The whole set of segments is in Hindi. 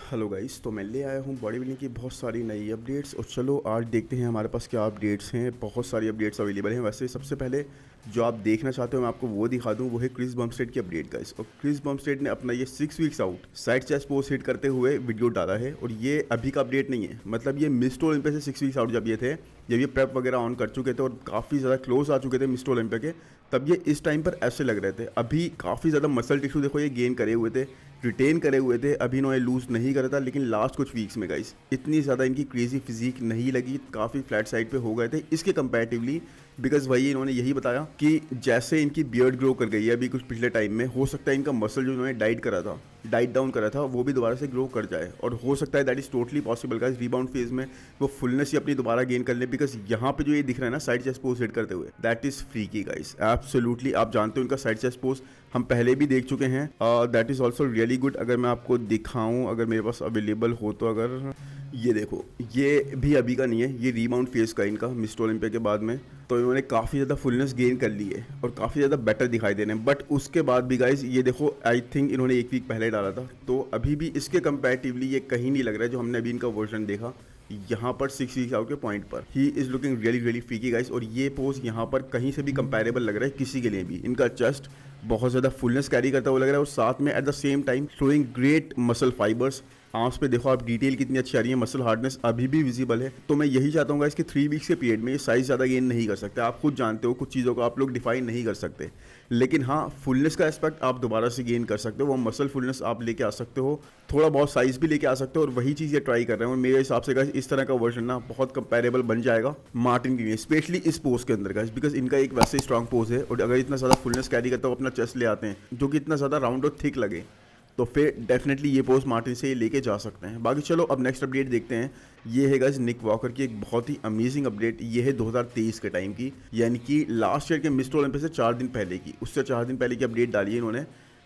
हेलो गाइस, तो मैं ले आया हूँ बॉडी बिल्डिंग की बहुत सारी नई अपडेट्स। और चलो आज देखते हैं हमारे पास क्या अपडेट्स हैं। बहुत सारी अपडेट्स अवेलेबल हैं। वैसे सबसे पहले जो आप देखना चाहते हो मैं आपको वो दिखा दूँ, वो है क्रिस बमस्टेड की अपडेट गाइस। और क्रिस बमस्टेड ने अपना ये 6 weeks out side chest post hit करते हुए वीडियो डाला है। और ये अभी का अपडेट नहीं है, मतलब ये मिस्टर ओलंपिया से 6 वीक्स आउट जब ये थे, जब ये प्रेप वगैरह ऑन कर चुके थे और काफ़ी ज़्यादा क्लोज आ चुके थे मिस्टर ओलंपिया के, तब ये इस टाइम पर ऐसे लग रहे थे। अभी काफ़ी ज़्यादा मसल टिश्यू देखो ये गेन करे हुए थे, रिटेन करे हुए थे, अभी इन्होंने लूज नहीं करा था। लेकिन लास्ट कुछ वीक्स में गाइस इतनी ज़्यादा इनकी क्रेजी फिजिक नहीं लगी, काफ़ी फ्लैट साइड पे हो गए थे इसके कंपैरेटिवली। बिकॉज वही इन्होंने यही बताया कि जैसे इनकी बियर्ड ग्रो कर गई है अभी कुछ पिछले टाइम में, हो सकता है इनका मसल जो इन्होंने डाइट डाउन करा था वो भी दोबारा से ग्रो कर जाए। और हो सकता है that is totally possible guys, rebound phase में वो फुलनेस ही अपनी दोबारा गेन कर ले। बिकॉज यहाँ पे जो ये दिख रहा है ना साइड चेस्ट पोज हिट करते हुए, that is freaky guys, absolutely. आप जानते हो इनका साइड चेस्ट पोज हम पहले भी देख चुके हैं, that is also really good. अगर मैं आपको दिखाऊं, अगर मेरे पास अवेलेबल हो तो, अगर ये देखो, ये भी अभी का नहीं है, ये रीबाउंड फेज का इनका मिस्टर ओलंपिया के बाद में। तो इन्होंने काफ़ी ज़्यादा फुलनेस गेन कर ली है और काफ़ी ज़्यादा बेटर दिखाई दे रहे हैं। बट उसके बाद भी गाइज ये देखो, आई थिंक इन्होंने 1 वीक पहले डाला था, तो अभी भी इसके कंपैरेटिवली ये कहीं नहीं लग रहा है जो हमने अभी इनका वर्जन देखा यहाँ पर 6 वीक्स आउट के पॉइंट पर। He is looking really really freaky guys. और ये पोज यहाँ पर कहीं से भी कंपैरेबल लग रहा है किसी के लिए भी। इनका चेस्ट बहुत ज़्यादा फुलनेस कैरी करता हुआ लग रहा है और साथ में at the same time showing great muscle fibres. आंस पे देखो आप, डिटेल कितनी अच्छी आ रही है, मसल हार्डनेस अभी भी विजिबल है। तो मैं यही चाहता हूँ इसके 3 वीक्स के पीरियड में ये साइज ज़्यादा गेन नहीं कर सकते। आप खुद जानते हो कुछ चीज़ों को आप लोग डिफाइन नहीं कर सकते, लेकिन हाँ फुलनेस का एस्पेक्ट आप दोबारा से गेन कर सकते हो, वो मसल फुलनेस आप लेके आ सकते हो, थोड़ा बहुत साइज भी लेके आ सकते हो। और वही चीज़ ये ट्राई कर रहे हैं और मेरे हिसाब से गाइस इस तरह का वर्जन ना बहुत कंपेरेबल बन जाएगा मार्टिन के लिए, स्पेशली इस पोज के अंदर गाइस। बिकॉज इनका एक वैसे स्ट्रॉन्ग पोज है और अगर इतना ज़्यादा फुलनेस कैरी करते हो अपना चेस्ट ले आते हैं जो कि इतना ज़्यादा राउंड और थिक लगे, तो फिर डेफिनेटली ये पोस्ट मार्टिन से लेके जा सकते हैं। बाकी चलो अब नेक्स्ट अपडेट देखते हैं। ये है गाइस निक वॉकर की एक बहुत ही अमेजिंग अपडेट। ये है 2023 के टाइम की, यानी कि लास्ट ईयर के मिस्टर ओलंपिया से 4 दिन पहले की, उससे 4 दिन पहले की अपडेट डाली है इन्होंने।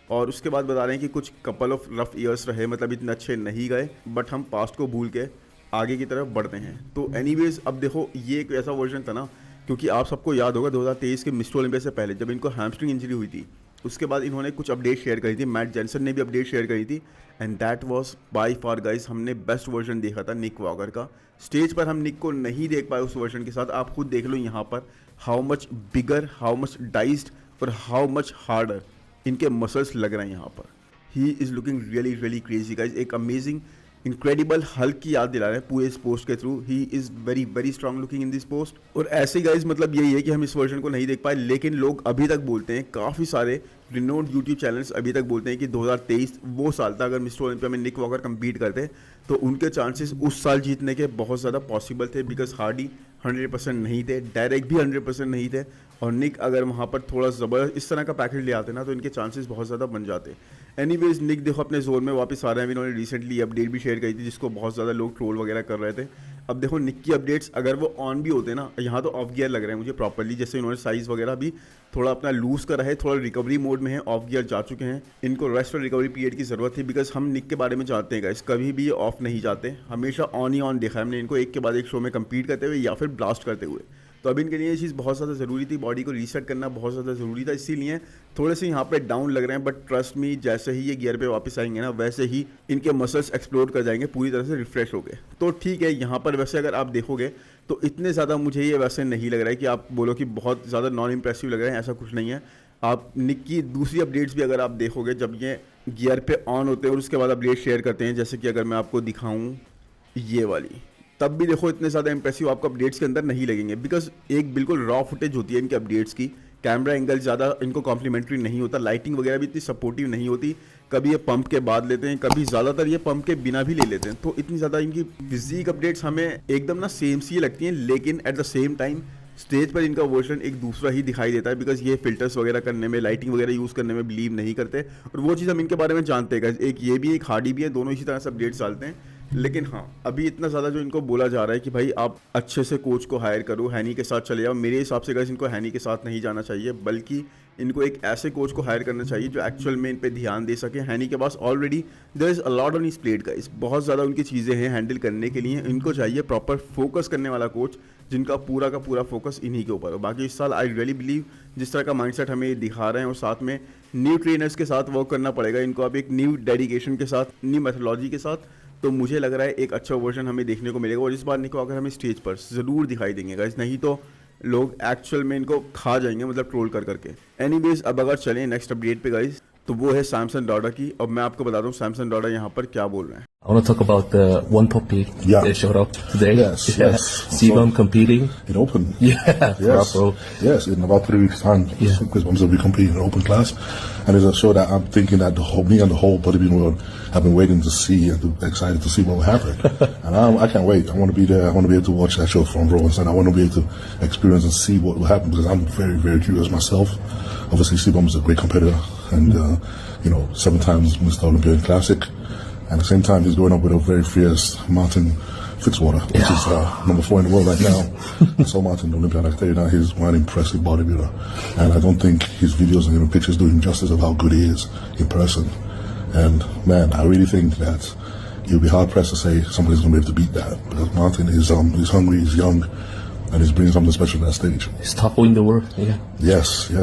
और उसके बाद बता रहे हैं कि कुछ कपल ऑफ रफ ईयर्स रहे, मतलब इतने अच्छे नहीं गए, बट हम पास्ट को भूल के आगे की तरफ बढ़ते हैं। तो एनीवेज अब देखो, ये एक ऐसा वर्जन था ना, क्योंकि आप सबको याद होगा 2023 के मिस्टर ओलंपिया से पहले जब इनको हैमस्ट्रिंग इंजरी हुई थी, उसके बाद इन्होंने कुछ अपडेट शेयर करी थी, मैट जेनसन ने भी अपडेट शेयर करी थी। And that was by far guys, हमने बेस्ट वर्जन देखा था निक वॉकर का। स्टेज पर हम निक को नहीं देख पाए उस वर्जन के साथ। आप खुद देख लो यहाँ पर how much bigger, how much diced और हाउ मच हार्डर इनके मसल्स लग रहे हैं यहाँ पर। He is looking really really crazy guys, एक अमेजिंग इनक्रेडिबल हल्क की याद दिला रहे हैं पूरे इस पोस्ट के through. He is very very strong looking in this post. और ऐसे गाइज मतलब यही है कि हम इस वर्जन को नहीं देख पाए, लेकिन लोग अभी तक बोलते हैं, काफ़ी सारे रिनोड यूट्यूब चैनल्स अभी तक बोलते हैं कि 2023 वो साल था, अगर मिस्टर ओलंपिया में निक वॉकर कम्पीट करते तो उनके चांसेस उस साल जीतने के बहुत ज़्यादा पॉसिबल थे। बिकॉज हार्डी 100% नहीं थे, डायरेक्ट भी 100% नहीं थे, और निक अगर वहाँ पर थोड़ा ज़बरदस्त इस तरह का पैकेज ले आते ना तो इनके चांसेस बहुत ज़्यादा बन जाते। एनीवेज निक देखो अपने जोन में वापस आ रहे हैं। इन्होंने रिसेंटली अपडेट भी शेयर करी थी जिसको बहुत ज़्यादा लोग ट्रोल वगैरह कर रहे थे। अब देखो निक की अपडेट्स अगर वो ऑन भी होते ना, यहाँ तो ऑफ गियर लग रहे हैं मुझे प्रॉपर्ली, जैसे इन्होंने साइज़ वगैरह भी थोड़ा अपना लूज़ करा है, थोड़ा रिकवरी मोड में है, ऑफ गियर जा चुके हैं। इनको रेस्ट और रिकवरी पीरियड की ज़रूरत थी। बिकॉज हम निक के बारे में जानते हैं गाइस, कभी भी ये ऑफ नहीं जाते, हमेशा ऑन ही ऑन देखा है हमने इनको, एक के बाद एक शो में कम्पीट करते हुए या फिर ब्लास्ट करते हुए। तो अब इनके लिए ये चीज़ बहुत ज़्यादा ज़रूरी थी, बॉडी को रीसेट करना बहुत ज़्यादा ज़रूरी था, इसीलिए थोड़े से यहाँ पे डाउन लग रहे हैं। बट ट्रस्ट मी, जैसे ही ये गियर पे वापस आएंगे ना, वैसे ही इनके मसल्स एक्सप्लोर कर जाएंगे, पूरी तरह से रिफ्रेश हो गए। तो ठीक है, यहाँ पर वैसे अगर आप देखोगे तो इतने ज़्यादा मुझे ये वैसे नहीं लग रहा है कि आप बोलो कि बहुत ज़्यादा नॉन इम्प्रेसिव लग रहे हैं, ऐसा कुछ नहीं है। आप निक की दूसरी अपडेट्स भी अगर आप देखोगे, जब ये गियर पे ऑन होते हैं और उसके बाद अपडेट शेयर करते हैं, जैसे कि अगर मैं आपको दिखाऊँ ये वाली, तब भी देखो इतने ज़्यादा इंप्रेसिव आपको अपडेट्स के अंदर नहीं लगेंगे। बिकॉज एक बिल्कुल रॉ फुटेज होती है इनके अपडेट्स की, कैमरा एंगल ज़्यादा इनको कॉम्प्लीमेंट्री नहीं होता, लाइटिंग वगैरह भी इतनी सपोर्टिव नहीं होती। कभी ये पंप के बाद लेते हैं, कभी ज़्यादातर ये पंप के बिना भी ले लेते हैं। तो इतनी ज़्यादा इनकी फिजिक अपडेट्स हमें एकदम ना सेम सी लगती हैं, लेकिन eight the same time stage पर इनका वर्जन एक दूसरा ही दिखाई देता है। बिकॉज ये फिल्टर्स वगैरह करने में, लाइटिंग वगैरह यूज़ करने में बिलीव नहीं करते, और वो चीज़ हम इनके बारे में जानते हैं। एक ये भी, एक हार्डी भी है, दोनों इसी तरह से अपडेट्स डालते हैं। लेकिन हाँ, अभी इतना ज़्यादा जो इनको बोला जा रहा है कि भाई आप अच्छे से कोच को हायर करो, हैनी के साथ चले जाओ, मेरे हिसाब से गाइस इनको हैनी के साथ नहीं जाना चाहिए, बल्कि इनको एक ऐसे कोच को हायर करना चाहिए जो एक्चुअल में इन पे ध्यान दे सके। हैनी के पास already there is a lot on his plate guys, बहुत ज़्यादा उनकी चीज़ें हैं हैंडल करने के लिए। इनको चाहिए प्रॉपर फोकस करने वाला कोच, जिनका पूरा का पूरा फोकस इन्हीं के ऊपर हो। बाकी इस साल आई रियली बिलीव जिस तरह का माइंडसेट हमें ये दिखा रहे हैं, और साथ में न्यू ट्रेनर्स के साथ वर्क करना पड़ेगा इनको, अब एक न्यू डेडिकेशन के साथ, न्यू मेथोलॉजी के साथ, तो मुझे लग रहा है एक अच्छा वर्जन हमें देखने को मिलेगा, और इस बार निको अगर हमें स्टेज पर ज़रूर दिखाई देंगे गाइस, नहीं तो लोग एक्चुअल में इनको खा जाएंगे, मतलब ट्रोल कर करके। एनीवेज अब अगर चलें नेक्स्ट अपडेट पे गाइस, तो वो है सैमसन डॉडा की। अब मैं आपको बता दूं सैमसन डॉडा यहाँ पर क्या बोल रहे हैं। I want to talk about the one puppy that showed up today. Yes, yes. Sebum competing. In open. Yeah, Yes. bro. Yes, in about 3 weeks' time, Chris Bums will be competing in open class. And it's a show that I'm thinking that me and the whole bodybuilding world have been waiting to see and excited to see what will happen. And I can't wait. I want to be there. I want to be able to watch that show from row and I want to be able to experience and see what will happen because I'm very, very curious myself. Obviously, Sebum is a great competitor and, 7 times Mr. Olympian Classic. At the same time, he's going up with a very fierce Martin Fitzwater, which is number 4 in the world right now. So Martin Olympian, I can tell you now, he's one impressive bodybuilder. And I don't think his videos and even pictures do him justice of how good he is in person. And man, I really think that you'll be hard pressed to say somebody's going to be able to beat that. Because Martin is he's hungry, he's young, and he's bringing something special to that stage. He's top in the world. Yeah. Yes.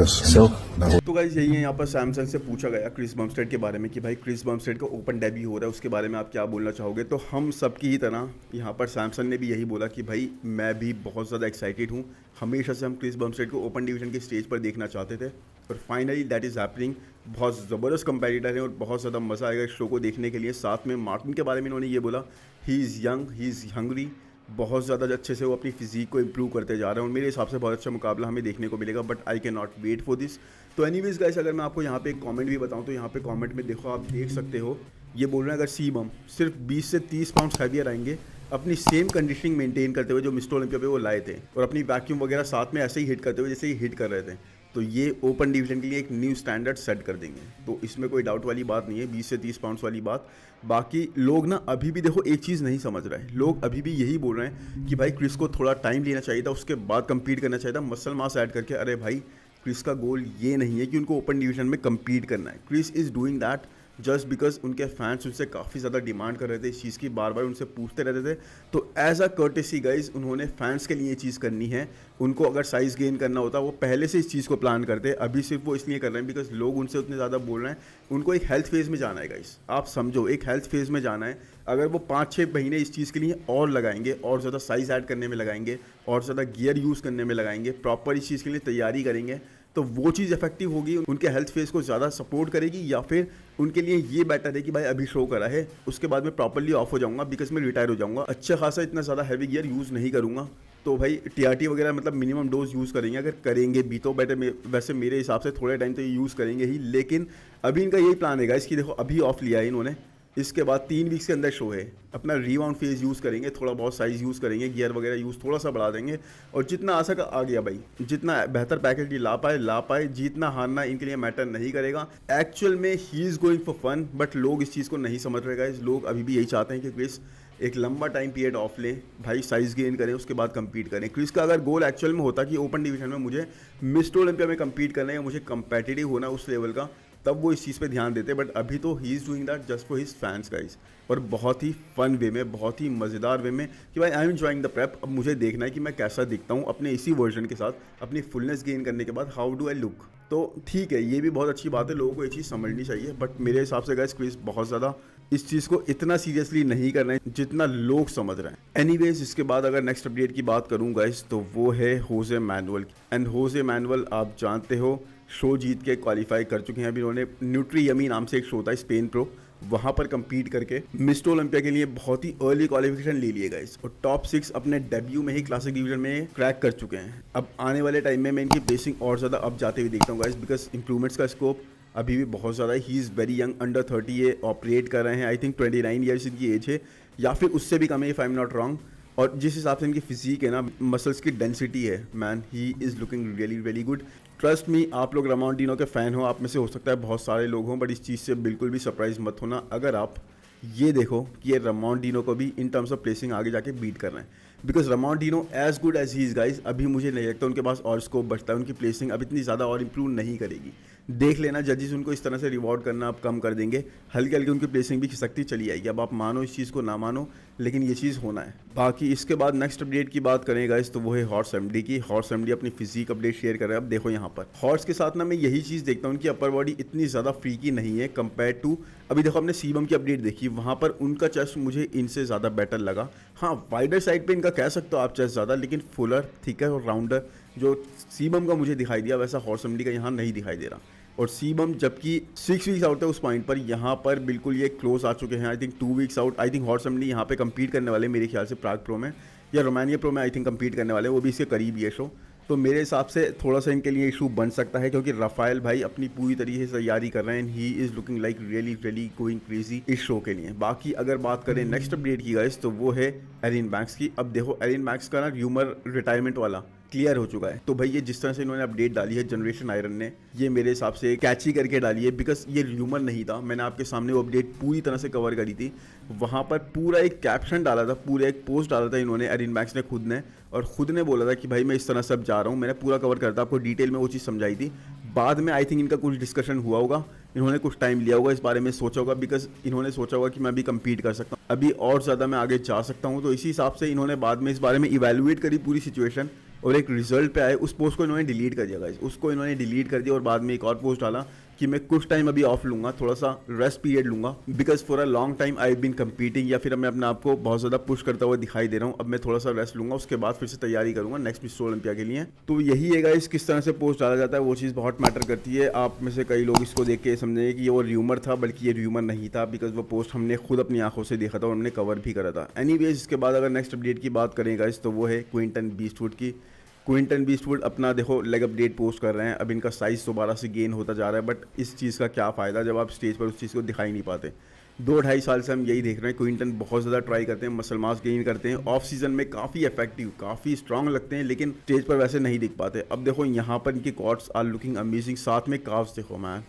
So तो गाइस यही है, यहाँ पर सैमसन से पूछा गया क्रिस बमस्टेड के बारे में कि भाई क्रिस बमस्टेड का ओपन डेब्यू हो रहा है, उसके बारे में आप क्या बोलना चाहोगे। तो हम सब की ही तरह यहाँ पर सैमसन ने भी यही बोला कि भाई मैं भी बहुत ज़्यादा एक्साइटेड हूँ, हमेशा से हम क्रिस बमस्टेड को ओपन डिवीजन के स्टेज पर देखना चाहते थे और फाइनली दैट इज़ हैपनिंग। बहुत ज़बरदस्त कंपेटिटर है और बहुत ज़्यादा मज़ा आएगा इस शो को देखने के लिए। साथ में मार्टिन के बारे में इन्होंने ये बोला, he is young, he is hungry, बहुत ज़्यादा अच्छे से वो अपनी फिजीक को इम्प्रूव करते जा रहे हैं और मेरे हिसाब से बहुत अच्छा मुकाबला हमें देखने को मिलेगा, but I can not wait for this. तो एनीवेज गाइस, अगर मैं आपको यहाँ पे एक कमेंट भी बताऊँ तो यहाँ पे कमेंट में देखो, आप देख सकते हो ये बोल रहे हैं अगर सीबम सिर्फ 20 से 30 पाउंड हैवियर आएंगे अपनी सेम कंडीशनिंग मेंटेन करते हुए जो मिस्टर ओलंपिया पे वो लाए थे और अपनी वैक्यूम वगैरह साथ में ऐसे ही हिट करते हुए जैसे ही हिट कर रहे थे, तो ये ओपन डिवीजन के लिए एक न्यू स्टैंडर्ड सेट कर देंगे। तो इसमें कोई डाउट वाली बात नहीं है, 20 से 30 पाउंड्स वाली बात। बाकी लोग ना अभी भी देखो एक चीज़ नहीं समझ रहे हैं, लोग अभी भी यही बोल रहे हैं कि भाई क्रिस को थोड़ा टाइम लेना चाहिए था, उसके बाद कम्पीट करना चाहिए था मसल मास ऐड करके। अरे भाई, क्रिस का गोल ये नहीं है कि उनको ओपन डिवीजन में कम्पीट करना है। Chris is doing that just because उनके फैंस उनसे काफ़ी ज़्यादा डिमांड कर रहे थे इस चीज़ की, बार बार उनसे पूछते रहते थे। तो एज अ कर्टेसी गाइज उन्होंने फैंस के लिए ये चीज़ करनी है। उनको अगर साइज़ गेन करना होता वो पहले से इस चीज़ को प्लान करते, अभी सिर्फ वो इसलिए कर रहे हैं बिकॉज लोग उनसे उतने ज़्यादा बोल रहे हैं। उनको एक हेल्थ फेज़ में जाना है गाइज, आप समझो एक हेल्थ फेज़ में जाना है। अगर वो 5-6 महीने इस चीज़ के लिए और लगाएंगे और ज़्यादा साइज़ ऐड करने में लगाएंगे और ज़्यादा गियर यूज़ करने में लगाएंगे, प्रॉपर इस चीज़ के लिए तैयारी करेंगे, तो वो चीज़ इफेक्टिव होगी, उनके हेल्थ फेस को ज़्यादा सपोर्ट करेगी। या फिर उनके लिए ये बेटर है कि भाई अभी शो करा है, उसके बाद मैं प्रॉपर्ली ऑफ हो जाऊंगा बिकॉज मैं रिटायर हो जाऊंगा, अच्छा खासा इतना ज़्यादा हैवी गियर यूज़ नहीं करूंगा। तो भाई टीआरटी वगैरह मतलब मिनिमम डोज यूज़ करेंगे, अगर करेंगे भी तो बेटर। वैसे मेरे हिसाब से थोड़े टाइम तो ये यूज़ करेंगे ही, लेकिन अभी इनका यही प्लान है इसकी। देखो अभी ऑफ लिया है इन्होंने, इसके बाद 3 वीक्स के अंदर शो है, अपना रीबाउंड फेज यूज़ करेंगे, थोड़ा बहुत साइज़ यूज़ करेंगे, गियर वगैरह यूज़ थोड़ा सा बढ़ा देंगे और जितना आ सका आ गया भाई। जितना बेहतर पैकेज ला पाए, जीतना हारना इनके लिए मैटर नहीं करेगा। एक्चुअल में ही is going for fun, but लोग इस चीज़ को नहीं समझ रहे गाइस। लोग अभी भी यही चाहते हैं कि क्रिस एक लंबा टाइम पीरियड ऑफ ले, भाई साइज़ गेन करें, उसके बाद कम्पीट करें। क्रिस का अगर गोल एक्चुअल में होता कि ओपन डिवीजन में मुझे मिस्टर ओलंपिया में कम्पीट करना है या मुझे कंपेटिटिव होना उस लेवल का, तब वो इस चीज़ पे ध्यान देते। बट अभी तो he is doing that just for his fans guys, और बहुत ही फन वे में, बहुत ही मज़ेदार वे में कि भाई I am enjoying the prep. अब मुझे देखना है कि मैं कैसा दिखता हूँ अपने इसी वर्जन के साथ, अपनी फुलनेस गेन करने के बाद हाउ डू आई लुक। तो ठीक है, ये भी बहुत अच्छी बात है, लोगों को ये चीज़ समझनी चाहिए। बट मेरे हिसाब से गाइस क्रिस बहुत ज़्यादा इस चीज़ को इतना सीरियसली नहीं कर रहे हैं जितना लोग समझ रहे हैं। एनीवेज, इसके बाद अगर नेक्स्ट अपडेट की बात करूँ गाइस, तो वो है होजे मैनुअल। एंड होजे मैनुअल आप जानते हो शो जीत के क्वालिफाई कर चुके हैं। अभी उन्होंने न्यूट्री यमी नाम से एक शो था स्पेन प्रो, वहाँ पर कम्पीट करके मिस्टर ओलंपिया के लिए बहुत ही अर्ली क्वालिफिकेशन ले लिए गाइस और टॉप 6 अपने डेब्यू में ही क्लासिक डिवीजन में क्रैक कर चुके हैं। अब आने वाले टाइम में मैं इनकी प्लेसिंग और ज़्यादा अप जाते हुए देखता हूँ गाइस, बिकॉज इंप्रूवमेंट्स का स्कोप अभी भी बहुत ज़्यादा है। He is very young, under 30 ये ऑपरेट कर रहे हैं। आई थिंक 29 ईयर्स इनकी एज है या फिर उससे भी कम है, if I am not wrong. और जिस हिसाब से इनकी फिजिक है ना, मसल्स की डेंसिटी है, man he is looking really very good. Trust me, आप लोग रामोंडिनो के फ़ैन हो, आप में से हो सकता है बहुत सारे लोग हों, बट इस चीज़ से बिल्कुल भी सरप्राइज मत होना अगर आप ये देखो कि ये रामोंडिनो को भी इन टर्म्स ऑफ प्लेसिंग आगे जाके बीट कर रहे हैं। Because Ramondino as good as he is guys, अभी मुझे नहीं लगता उनके पास और स्कोप बचता है। उनकी प्लेसिंग अब इतनी ज़्यादा और इम्प्रूव नहीं करेगी। देख लेना, जजेस उनको इस तरह से रिवॉर्ड करना अब कम कर देंगे, हल्के हल्के उनकी प्लेसिंग भी खिसकती चली आएगी। अब आप मानो इस चीज़ को ना मानो, लेकिन ये चीज़ होना है। बाकी इसके बाद नेक्स्ट अपडेट की बात करें गाइस, तो वो है हॉर्स एमडी की। हॉर्स एमडी अपनी फिजिक अपडेट शेयर कर रहा है। अब देखो यहाँ पर हॉर्स के साथ ना मैं यही चीज़ देखता हूँ, उनकी अपर बॉडी इतनी ज़्यादा फ्रीकी नहीं है कंपेयर टू, अभी देखो हमने सीबम की अपडेट देखी, वहाँ पर उनका चेस्ट मुझे इनसे ज़्यादा बेटर लगा। हाँ, वाइडर साइड पे इनका कह सकते हो आप चेस्ट ज़्यादा, लेकिन फुलर, थिकर और राउंडर जो सीबम का मुझे दिखाई दिया, वैसा हॉर्स एमडी का यहाँ नहीं दिखाई दे रहा। और सीबम जबकि 6 वीक्स आउट है उस पॉइंट पर, यहाँ पर बिल्कुल ये क्लोज आ चुके हैं। I think 2 weeks out. I think horse MD यहाँ पे कम्पीट करने वाले मेरे ख्याल से प्राग प्रो में या रोमानिया प्रो में आई थिंक कम्पीट करने वाले, वो भी इसके करीब ही है शो। तो मेरे हिसाब से थोड़ा सा इनके लिए इशू बन सकता है, क्योंकि राफेल भाई अपनी पूरी तरीके से तैयारी कर रहे हैं and he is looking like really really going crazy इस शो के लिए। बाकी अगर बात करें नेक्स्ट अपडेट की गाइस, तो वो है एरिन बैंक्स की। अब देखो एरिन बैंक्स का ना र्यूमर रिटायरमेंट वाला क्लियर हो चुका है। तो भाई ये जिस तरह से इन्होंने अपडेट डाली है जनरेशन आयरन ने, ये मेरे हिसाब से कैची करके डाली है, बिकॉज ये र्यूमर नहीं था। मैंने आपके सामने वो अपडेट पूरी तरह से कवर करी थी, वहाँ पर पूरा एक कैप्शन डाला था, पूरा एक पोस्ट डाला था इन्होंने, एरिन बैंक्स ने खुद ने, और खुद ने बोला था कि भाई मैं इस तरह से अब जा रहा हूँ। मैंने पूरा कवर करता, आपको डिटेल में वो चीज़ समझाई थी। बाद में आई थिंक इनका कुछ डिस्कशन हुआ होगा, इन्होंने कुछ टाइम लिया होगा, इस बारे में सोचा होगा, बिकॉज इन्होंने सोचा होगा कि मैं अभी कम्पीट कर सकता हूँ, अभी और ज़्यादा मैं आगे जा सकता हूँ। तो इसी हिसाब से इन्होंने बाद में इस बारे में इवेल्युएट करी पूरी सिचुएशन, और एक रिजल्ट पे आए। उस पोस्ट को इन्होंने डिलीट कर दिया गाइस, उसको इन्होंने डिलीट कर दिया, और बाद में एक और पोस्ट डाला कि मैं कुछ टाइम अभी ऑफ लूँगा, थोड़ा सा रेस्ट पीरियड लूँगा, because for a long time I been competing, या फिर मैं अपने आप को बहुत ज़्यादा पुश करता हुआ दिखाई दे रहा हूँ। अब मैं थोड़ा सा रेस्ट लूँगा, उसके बाद फिर से तैयारी करूँगा नेक्स्ट मिस्टर ओलंपिया के लिए। तो यही है गाइस, किस तरह से पोस्ट डाला जाता है वो चीज़ बहुत मैटर करती है। आप में से कई लोग इसको देख के समझेंगे कि ये वो र्यूमर था, बल्कि ये र्यूमर नहीं था, बिकॉज वो पोस्ट हमने खुद अपनी आंखों से देखा था और हमने कवर भी करा था। एनीवेज, इसके बाद अगर नेक्स्ट अपडेट की बात करें गाइस, तो वो है क्विंटन बीस्टवुड की। क्विंटन बीस्टवुड अपना देखो लेग अपडेट पोस्ट कर रहे हैं। अब इनका साइज़ दोबारा से गेन होता जा रहा है, बट इस चीज़ का क्या फ़ायदा जब आप स्टेज पर उस चीज़ को दिखाई नहीं पाते। 2-2.5 साल से हम यही देख रहे हैं, क्विंटन बहुत ज़्यादा ट्राई करते हैं, मसल मास गेन करते हैं, ऑफ सीजन में काफ़ी इफेक्टिव, काफ़ी स्ट्रांग लगते हैं, लेकिन स्टेज पर वैसे नहीं दिख पाते। अब देखो यहाँ पर इनके कॉर्ड्स आर लुकिंग अमेजिंग, साथ में काव्स देखो man,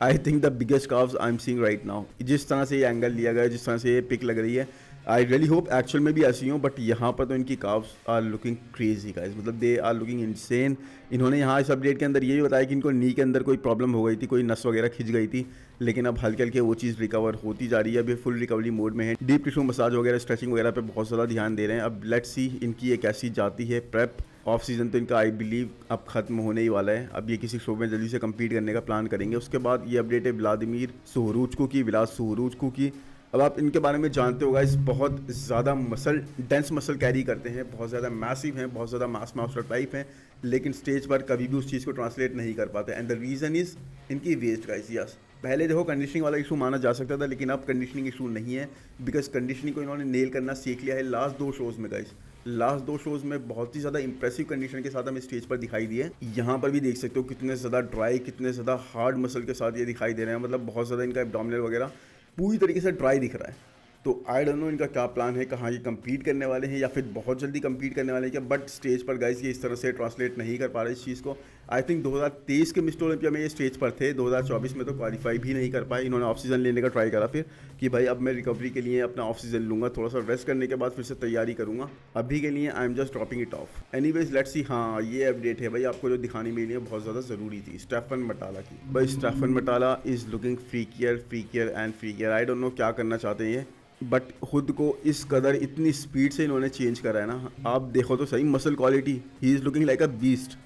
I think the biggest calves I am seeing right now. जिस तरह से ये एंगल लिया गया है, जिस तरह से ये पिक लग रही है, आई रियली होप एक्चुअल में भी ऐसी हो, बट यहाँ पर तो इनकी calves are looking crazy guys, मतलब दे आर लुकिंग इनसेन। इन्होंने यहाँ इस अपडेट के अंदर ये भी बताया कि इनको नी के अंदर कोई प्रॉब्लम हो गई थी, कोई नस वगैरह खिंच गई थी, लेकिन अब हल्के हल्के वो चीज़ रिकवर होती जा रही है। अभी फुल रिकवरी मोड में है, डीप टिश्यू मसाज वगैरह, स्ट्रेचिंग वगैरह पे बहुत ज़्यादा ध्यान दे रहे हैं। अब लेट्स सी इनकी एक ऐसी जाती है प्रेप। ऑफ सीज़न तो इनका आई बिलीव अब खत्म होने ही वाला है, अब ये किसी शो में जल्दी से कम्पीट करने का प्लान करेंगे। उसके बाद ये अपडेट है व्लादिमीर सुहरुचको की, विलास सुहरुचको की। अब आप इनके बारे में जानते होगा, इस बहुत ज़्यादा मसल, डेंस मसल कैरी करते हैं, बहुत ज़्यादा मैसिव हैं, बहुत ज़्यादा मास मास्टर टाइप हैं, लेकिन स्टेज पर कभी भी उस चीज़ को ट्रांसलेट नहीं कर पाते। एंड द रीज़न इज़ इनकी वेस्ट गाइस। यस, पहले देखो कंडीशनिंग वाला इशू माना जा सकता था, लेकिन अब कंडीशनिंग इशू नहीं है, बिकॉज कंडीशनिंग को इन्होंने नेल करना सीख लिया है लास्ट 2 शोज़ में गाइस। लास्ट 2 शोज़ में बहुत ही ज़्यादा इंप्रेसिव कंडीशन के साथ हमें स्टेज पर दिखाई दिए। यहाँ पर भी देख सकते हो कितने ज़्यादा ड्राई, कितने ज़्यादा हार्ड मसल के साथ ये दिखाई दे रहे हैं, मतलब बहुत ज़्यादा इनका एब्डोमिनल वगैरह पूरी तरीके से ड्राई दिख रहा है। तो आई डोंट नो इनका क्या प्लान है, कहाँ ये कम्पीट करने वाले हैं या फिर बहुत जल्दी कम्पीट करने वाले हैं क्या, बट स्टेज पर गाइस ये इस तरह से ट्रांसलेट नहीं कर पा रहे इस चीज़ को। आई थिंक 2023 के मिस्टर ओलंपिया में ये स्टेज पर थे, 2024 में तो क्वालिफाई भी नहीं कर पाए। इन्होंने ऑफ सीज़न लेने का ट्राई करा फिर कि भाई अब मैं रिकवरी के लिए अपना ऑफ सीज़न लूँगा, थोड़ा सा रेस्ट करने के बाद फिर से तैयारी करूँगा, अभी के लिए I am just dropping it of. Anyways let's see. हाँ, ये अपडेट है भाई, आपको जो दिखानी मिली है बहुत ज़्यादा ज़रूरी थी, स्टेफन मटाला की। भाई Stefan Matala is looking freakier and freakier. I don't know क्या करना चाहते हैं ये, बट खुद को इस कदर इतनी स्पीड से इन्होंने चेंज करा है ना, आप देखो तो सही muscle quality, he is looking like a beast.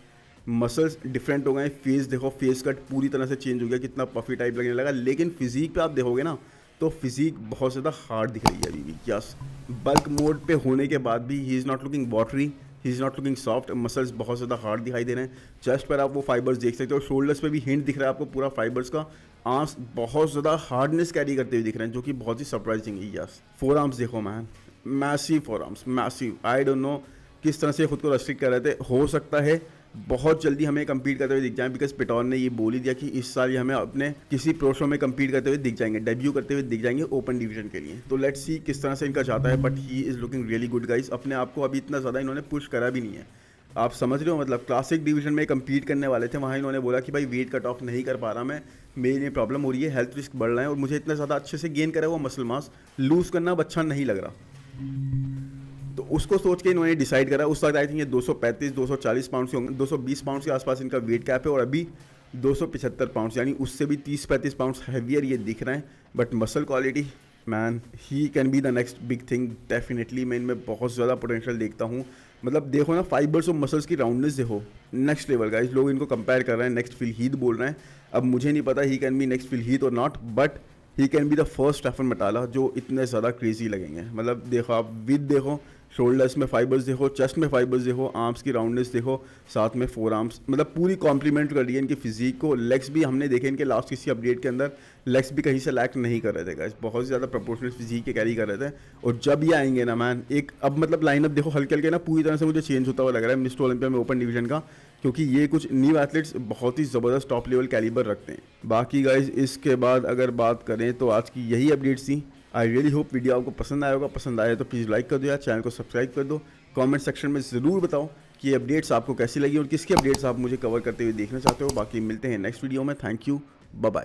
Muscles different हो गए, फेस देखो, फेस कट पूरी तरह से चेंज हो गया, कितना पफी टाइप लगने लगा, लेकिन फिजिक पे आप देखोगे ना तो फिजिक बहुत ज़्यादा हार्ड दिख रही है अभी भी। यस, बल्क मोड पे होने के बाद भी he is not looking watery, he is not looking soft, muscles बहुत ज़्यादा हार्ड दिखाई दे रहे हैं। चेस्ट पर आप वो फाइबर्स देख सकते हो, शोल्डर्स पे भी हिंट दिख रहा है आपको पूरा फाइबर्स का। आर्म्स बहुत ज़्यादा हार्डनेस कैरी करते हुए दिख रहे हैं, जो कि बहुत ही सरप्राइजिंग है। यस, 4 आर्म्स देखो man, massive 4 arms, massive. I don't no किस तरह से खुद को रेस्ट्रिक्ट कर रहे थे, हो सकता है बहुत जल्दी हमें कम्पीट करते हुए दिख जाए, बिकॉज पिटौन ने ये बोल ही दिया कि इस साल ये हमें अपने किसी प्रो शो में कम्पीट करते हुए दिख जाएंगे, डेब्यू करते हुए दिख जाएंगे ओपन डिवीजन के लिए। तो लेट्स सी किस तरह से इनका जाता है, but he is looking really good guys. अपने आप को अभी इतना ज़्यादा इन्होंने पुश करा भी नहीं है, आप समझ रहे हो, मतलब क्लासिक डिवीजन में कम्पीट करने वाले थे, वहाँ इन्होंने बोला कि भाई वेट कट ऑफ नहीं कर पा रहा मैं, मेरी ये प्रॉब्लम हो रही है, हेल्थ रिस्क बढ़ रहा है और मुझे इतना ज़्यादा अच्छे से गेन करा हुआ मसल मास लूज़ करना अब अच्छा नहीं लग रहा। तो उसको सोच के इन्होंने डिसाइड करा, उस वक्त आई थिंक ये 235-240 पाउंड से होंगे, 220 पाउंड के आसपास इनका वेट कैप है, और अभी 275 पाउंड्स, यानी उससे भी 30-35 पाउंड्स हैवियर ये दिख रहे हैं। But muscle quality man, he can be the next big thing definitely. मैं इनमें बहुत ज़्यादा पोटेंशियल देखता हूँ। मतलब देखो ना, फाइबर्स और मसल्स की राउंडनेस देखो, नेक्स्ट लेवल गाइस। लोग इनको कंपेयर कर रहे हैं, नेक्स्ट फिल हीथ बोल रहे हैं। अब मुझे नहीं पता he can be next Phil Heath or not, but he can be the first Stefan Matala जो इतने ज़्यादा क्रेजी लगेंगे। मतलब देखो आप विद देखो, शोल्डर्स में फाइबर्स देखो, चेस्ट में फाइबर्स देखो, आर्म्स की राउंडनेस देखो, साथ में फोर आर्म्स, मतलब पूरी कॉम्प्लीमेंट कर रही है इनकी फिजिक को। लेग्स भी हमने देखे इनके लास्ट किसी अपडेट के अंदर, लेग्स भी कहीं से लैक नहीं कर रहे थे गाइस, बहुत ज़्यादा प्रोपोर्शनल फिजिक के कैरी कर रहे थे। और जब ये आएंगे ना मैन, एक अब मतलब लाइनअप देखो हल्के हल्के ना पूरी तरह से मुझे चेंज होता हुआ लग रहा है मिस्टर ओलंपिया में ओपन डिवीजन का, क्योंकि ये कुछ न्यू एथलीट्स बहुत ही ज़बरदस्त टॉप लेवल कैलिबर रखते हैं। बाकी गाइस इसके बाद अगर बात करें तो आज की यही अपडेट्स थी। आई रियली होप वीडियो आपको पसंद आया होगा। पसंद आया तो प्लीज़ लाइक कर दो यार, चैनल को सब्सक्राइब कर दो। कमेंट सेक्शन में ज़रूर बताओ कि ये अपडेट्स आपको कैसी लगी और किसकी अपडेट्स आप मुझे कवर करते हुए देखना चाहते हो। बाकी मिलते हैं नेक्स्ट वीडियो में। Thank you, bye bye.